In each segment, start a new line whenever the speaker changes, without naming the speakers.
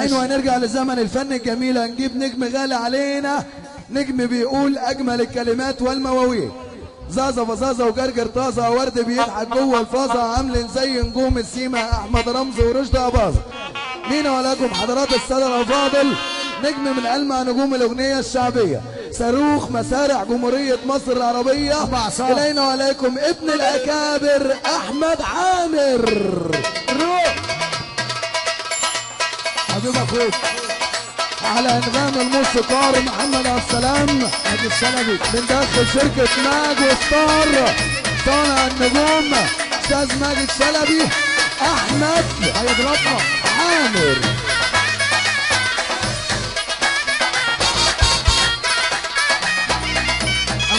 راجعين وهنرجع لزمن الفن الجميل. هنجيب نجم غالي علينا، نجم بيقول اجمل الكلمات والمواويل. زازا فزازا وجرجر طازه وورد بيضحك جوه الفازه، عاملين زي نجوم السيما احمد رمزي ورشدي اباظه. مين ولكم حضرات الساده الافاضل، نجم من ألمع نجوم الاغنيه الشعبيه، صاروخ مسارح جمهوريه مصر العربيه. الينا وليكم ابن الاكابر احمد عامر.
حبيب اخوك
على انغام الموسيقار محمد عبد السلام
ماجد شلبي
من داخل شركه ماجد ستار. صانع النجوم استاذ ماجد شلبي احمد
هيضربنا
عامر.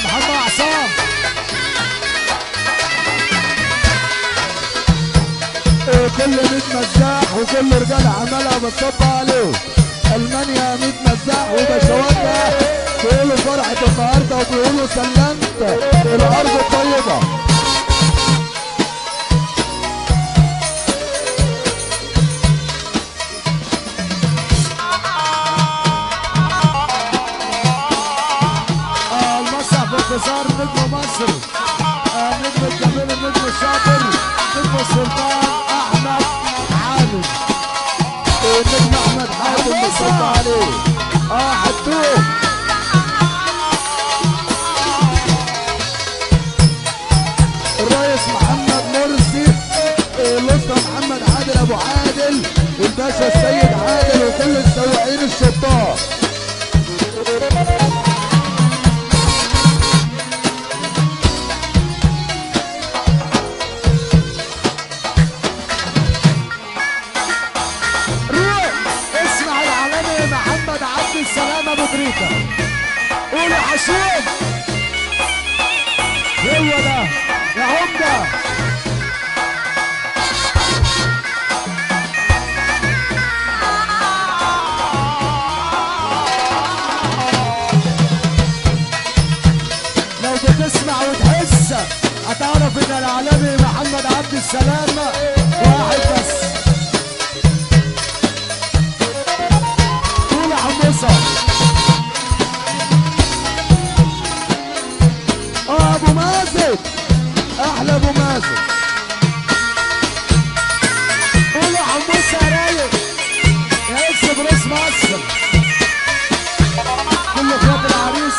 محمد عصام.
كل 100 مزاح وكل رجال عملها بتصب عليه. المانيا 100 مزاح وبشواتها بيقولوا فرحة النهارده وبيقولوا سلمت الارض الطيبة.
المسرح بانتصار نجم مصر، نجم الجميل النجم الشاطر نجم السلطان احمد عامر.
النجم احمد حاتم بتصب عليه. حطوه الرئيس محمد مرسي، الاسطى محمد عادل ابو عادل، والباشا السيد عادل، وكل السواقين الشطار.
اسمع العالمي محمد عبد السلام ابو تريكه. قول يا حشوم. هو ده يا عمده. لو بتسمع وتحس هتعرف ان العالمي محمد عبد السلام واحد بس.
ابو مازن احلى ابو مازن.
قول يا حموسه يا رايق يا اكس بريس مصر. كل اخوات العريس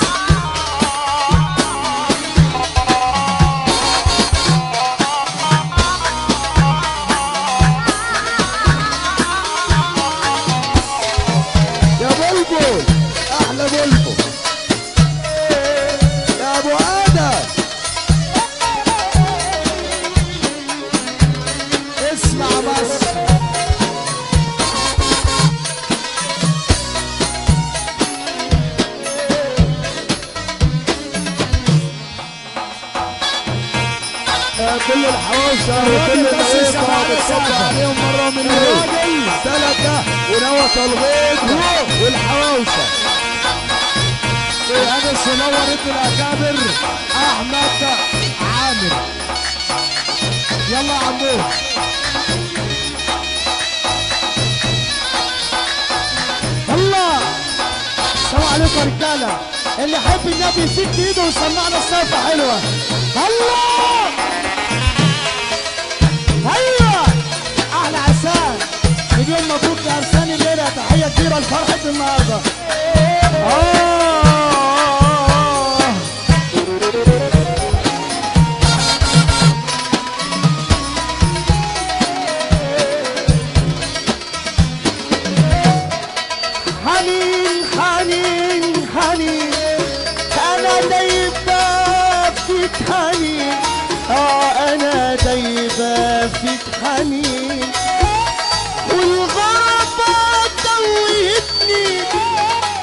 يا بلبل احلى بلبل يا ابو ادم.
اسمع بس.
كل الحوشه وكل الناس بتصب عليهم مره من الراجل سلكه ونوى الغيط والحواوشه.
هذا الصنور ابن الاكابر احمد عامر. يلا يا عمو. الله. السلام عليكم يا رجاله. اللي يحب النبي يسد ايده ويسمعنا السقفه حلوه. الله. ايوه احلى عسان. مليون مبروك يا ارساني الليله. تحيه كبيره لفرحه النهارده. حنين حنين حنين انا دايبه فيك حنين. انا دايبه فيك حنين. والغربه توهتني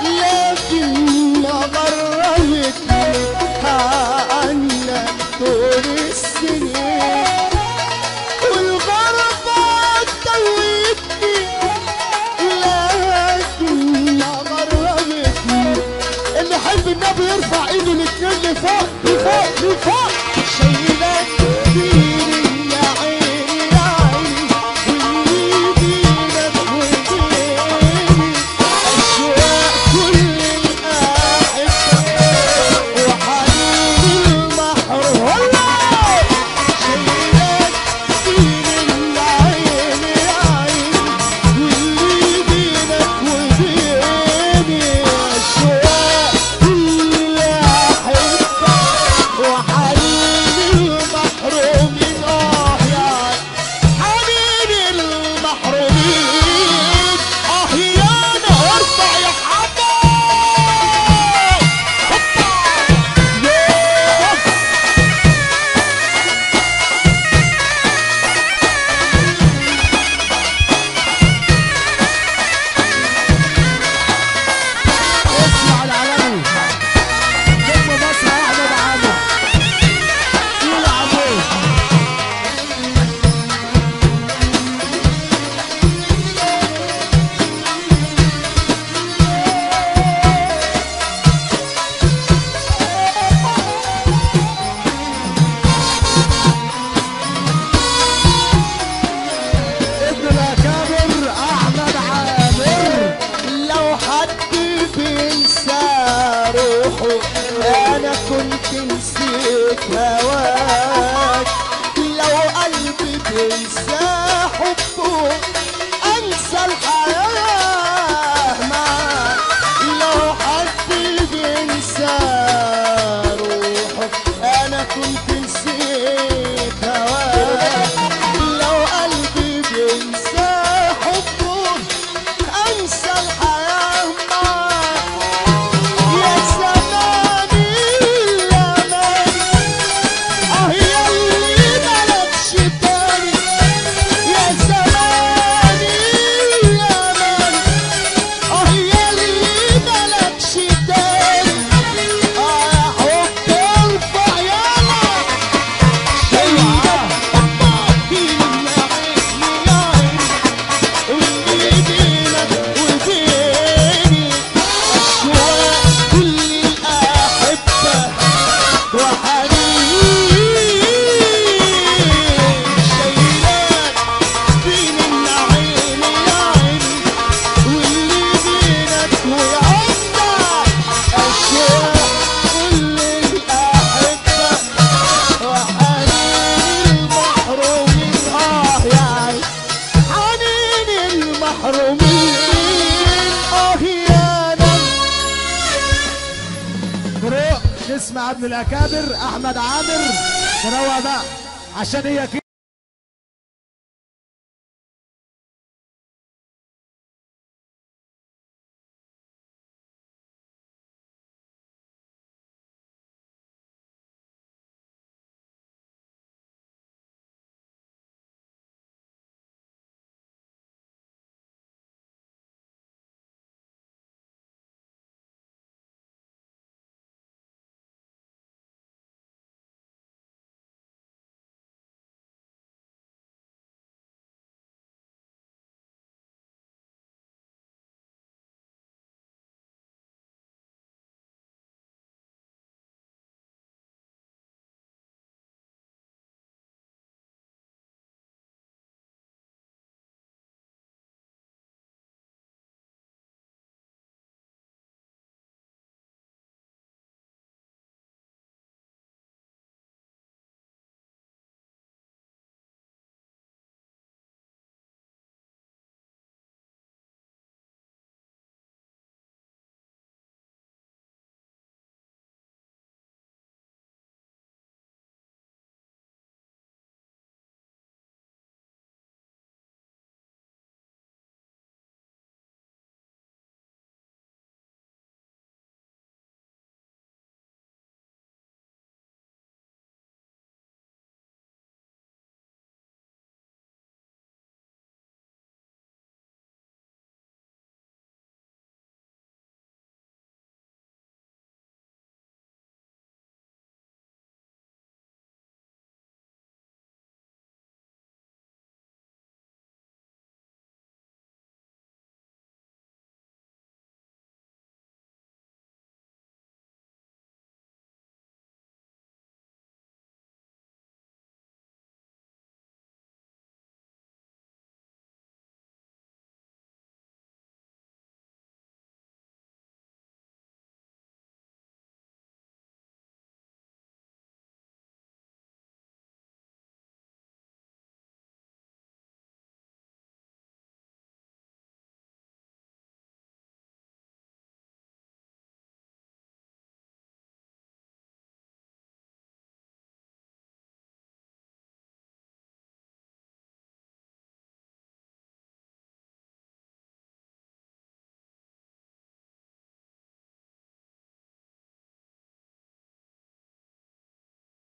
لكن ما غربتني عنك طول السنين. والغربه توهتني لكن ما غربتني. اللي يحب النبي يرفع ايده الاتنين لفوق لفوق لفوق. شايلك فيني يا عيني يا عيني. واللي يجيلك ويجيلك هواك لو قلبي بينسى حبه انسى الحياة معاك لو حد بينسى روحه انا كنت نسيت هواك لو قلبي بينسى حبه انسى الحياة معاك يا زماني الامان ياللي ملكش تاني يا زماني الامان ياللي ملكش تاني يا حب ارفع يالا شايلك بينا عيني واللي بينك وبيني أشواق كل الأحبة وحنين شايلاك بين العين واللي بينك وعنا أشواق كل الأحبة وحنين المحرومين يا عين حنين المحرومين يا نم
نروح نسمع ابن الاكابر احمد عامر نروق بقى عشان هي كده.